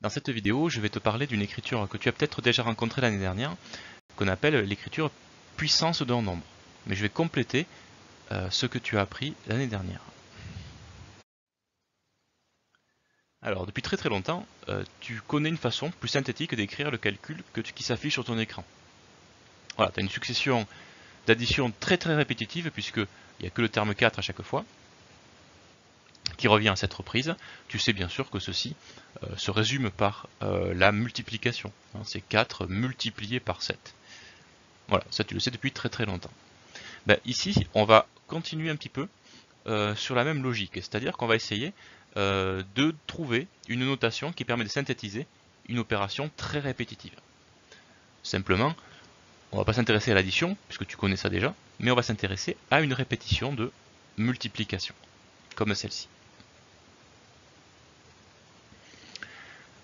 Dans cette vidéo, je vais te parler d'une écriture que tu as peut-être déjà rencontrée l'année dernière, qu'on appelle l'écriture puissance d'un nombre. Mais je vais compléter ce que tu as appris l'année dernière. Alors, depuis très longtemps, tu connais une façon plus synthétique d'écrire le calcul qui s'affiche sur ton écran. Voilà, tu as une succession d'additions très répétitive, puisqu'il n'y a que le terme 4 à chaque fois, qui revient à 7 reprises. Tu sais bien sûr que ceci se résume par la multiplication. C'est 4 multiplié par 7. Voilà, ça tu le sais depuis très longtemps. Ben, ici, on va continuer un petit peu sur la même logique, c'est-à-dire qu'on va essayer de trouver une notation qui permet de synthétiser une opération très répétitive. Simplement, on ne va pas s'intéresser à l'addition, puisque tu connais ça déjà, mais on va s'intéresser à une répétition de multiplication, comme celle-ci.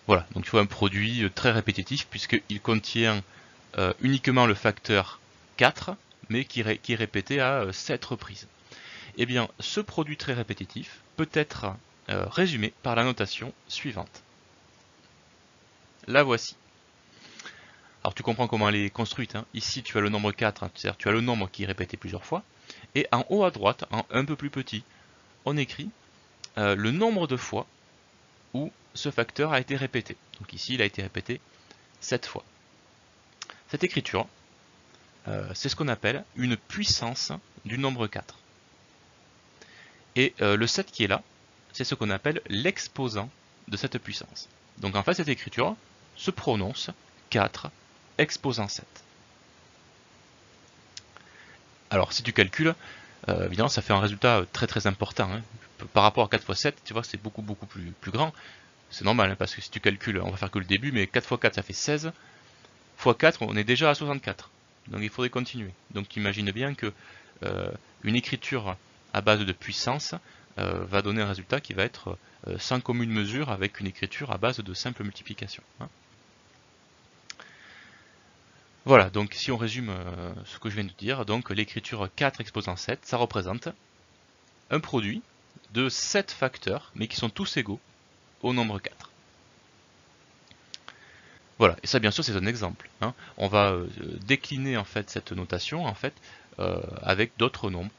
Voilà, donc il faut un produit très répétitif, puisqu'il contient uniquement le facteur 4, mais qui est répété à 7 reprises. Eh bien, ce produit très répétitif peut être résumé par la notation suivante. La voici. Alors tu comprends comment elle est construite. Ici tu as le nombre 4, c'est-à-dire tu as le nombre qui est répété plusieurs fois. Et en haut à droite, en un peu plus petit, on écrit le nombre de fois où ce facteur a été répété. Donc ici il a été répété 7 fois. Cette écriture, c'est ce qu'on appelle une puissance du nombre 4. Et le 7 qui est là, c'est ce qu'on appelle l'exposant de cette puissance. Donc en fait, cette écriture se prononce 4 exposant 7. Alors si tu calcules, évidemment ça fait un résultat très important. Par rapport à 4 fois 7, tu vois, c'est beaucoup plus grand. C'est normal, parce que si tu calcules, on va faire que le début, mais 4 fois 4 ça fait 16. Fois 4, on est déjà à 64. Donc il faudrait continuer. Donc tu imagines bien que une écriture à base de puissance va donner un résultat qui va être sans commune mesure avec une écriture à base de simple multiplication. Voilà, donc si on résume ce que je viens de dire, donc l'écriture 4 exposant 7, ça représente un produit de 7 facteurs, mais qui sont tous égaux au nombre 4. Voilà, et ça bien sûr c'est un exemple. On va décliner en fait cette notation en fait avec d'autres nombres.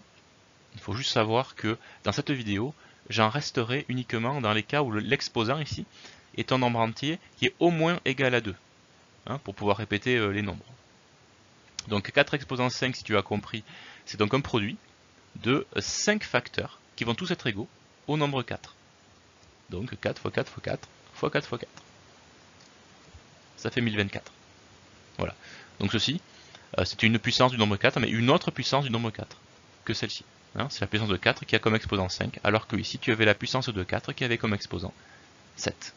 Il faut juste savoir que dans cette vidéo, j'en resterai uniquement dans les cas où l'exposant ici est un nombre entier qui est au moins égal à 2, pour pouvoir répéter les nombres. Donc 4 exposant 5, si tu as compris, c'est donc un produit de 5 facteurs qui vont tous être égaux au nombre 4. Donc 4 fois 4 fois 4 fois 4 fois 4. Ça fait 1024. Voilà. Donc ceci, c'est une puissance du nombre 4, mais une autre puissance du nombre 4 que celle-ci. C'est la puissance de 4 qui a comme exposant 5, alors que ici tu avais la puissance de 4 qui avait comme exposant 7.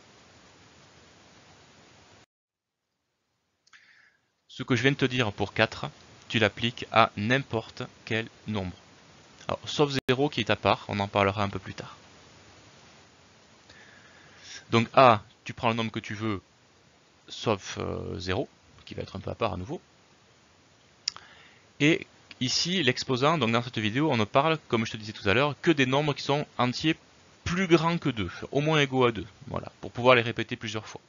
Ce que je viens de te dire pour 4, tu l'appliques à n'importe quel nombre. Alors, sauf 0 qui est à part, on en parlera un peu plus tard. Donc A, tu prends le nombre que tu veux, sauf 0, qui va être un peu à part à nouveau. Et ici, l'exposant, donc dans cette vidéo, on ne parle, comme je te disais tout à l'heure, que des nombres qui sont entiers plus grands que 2, au moins égaux à 2, voilà, pour pouvoir les répéter plusieurs fois.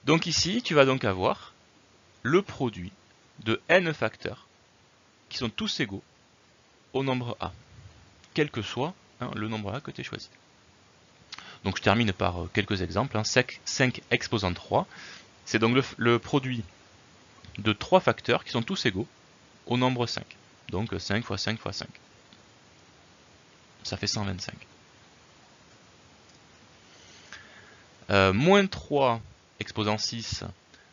Donc ici, tu vas donc avoir le produit de n facteurs qui sont tous égaux au nombre A, quel que soit le nombre A que tu aies choisi. Donc je termine par quelques exemples. 5 exposant 3, c'est donc le produit de 3 facteurs qui sont tous égaux au nombre 5. Donc 5 fois 5 fois 5. Ça fait 125. Moins 3 exposant 6,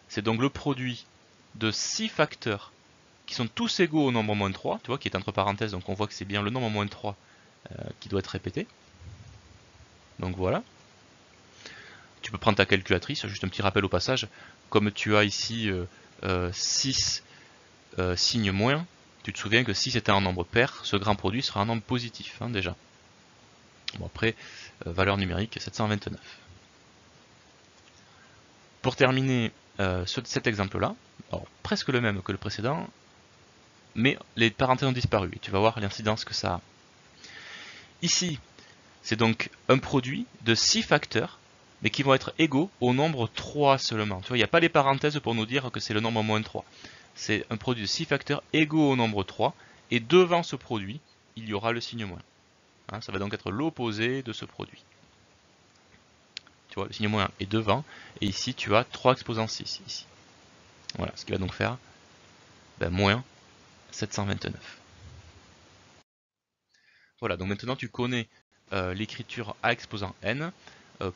c'est donc le produit de 6 facteurs qui sont tous égaux au nombre moins 3, tu vois, qui est entre parenthèses, donc on voit que c'est bien le nombre moins 3 qui doit être répété. Donc voilà. Tu peux prendre ta calculatrice, juste un petit rappel au passage, comme tu as ici 6 signes moins, tu te souviens que si c'était un nombre pair, ce grand produit sera un nombre positif, déjà. Bon après, valeur numérique 729. Pour terminer cet exemple-là, presque le même que le précédent, mais les parenthèses ont disparu, et tu vas voir l'incidence que ça a. Ici, c'est donc un produit de 6 facteurs mais qui vont être égaux au nombre 3 seulement. Tu vois, il n'y a pas les parenthèses pour nous dire que c'est le nombre moins 3. C'est un produit de 6 facteurs égaux au nombre 3, et devant ce produit, il y aura le signe moins. Hein, ça va donc être l'opposé de ce produit. Tu vois, le signe moins est devant, et ici tu as 3 exposant 6. Ici. Voilà, ce qui va donc faire moins 729. Voilà, donc maintenant tu connais l'écriture A exposant n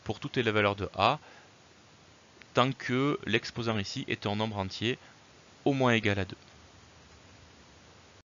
pour toutes les valeurs de A, tant que l'exposant ici est un nombre entier au moins égal à 2.